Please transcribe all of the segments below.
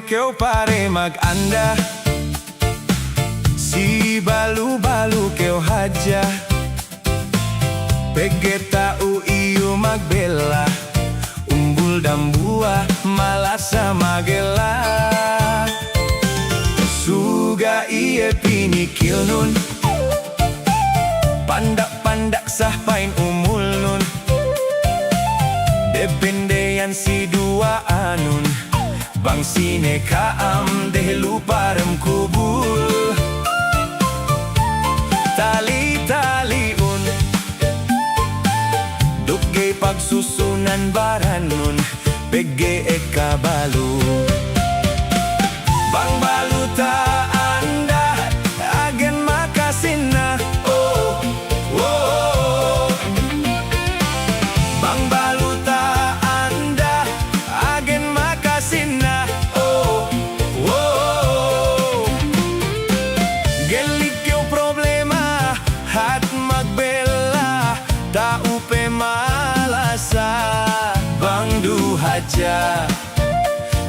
ikaw pare mag-anda. Si balu-balu keo hadya. Pege tau iyo magbela. Umbul dambua malasa magela. Suga iye pinikil nun. Pandak-pandak sah pain umul nun. Depende yan si dua anun. Bang sine kaam deh lupa rem kubul. Tali-taliun Dugay pagsusunan baranun. Pege eka balu. Bang baluta anda agen makasin na. Oh, oh. Bang baluta anda agen makasin na. Oh, oh. Gelik yung problema at magbela. Tau pe malasa. Bang duhaja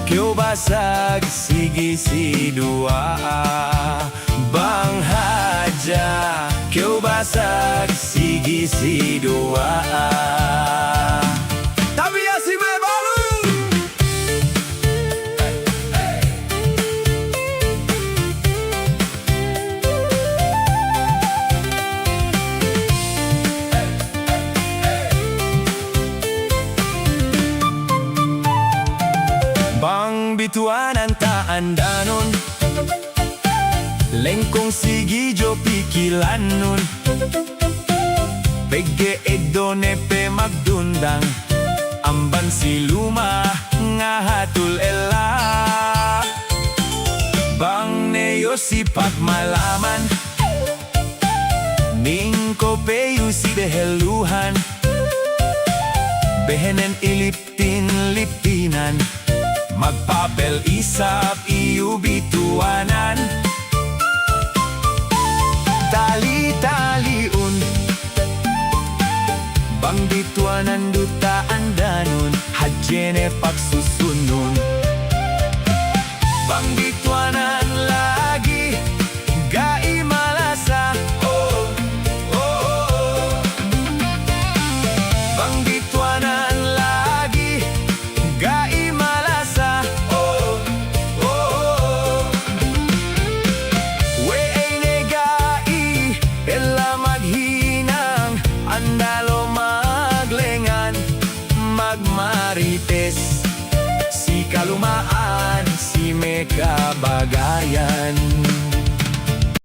kyo basag sige si dua. Bang haja kyo basag sige si dua. Tapi ya si me balu. Bang bituanan taan danon. Lengkong sigi jo pikilan nun. Pege edone pe magdundang. Amban si luma ngahatul ela. Bang neyo si pagmalaman. Ningko peyu si beheluhan. Behenen iliptin-lipinan. Magpapel isap iyo bituanan. Tali-taliun Bang bituanan duta andanun. Hadjene pagsusunun. Bang bituanan lagi gai malasa. Oh, oh, oh. Bang bituanan lagi gai malasa. Oh, oh, oh. We ay gai ela maghinang. Andalo maglengan magmarites. Si kalumaan si meka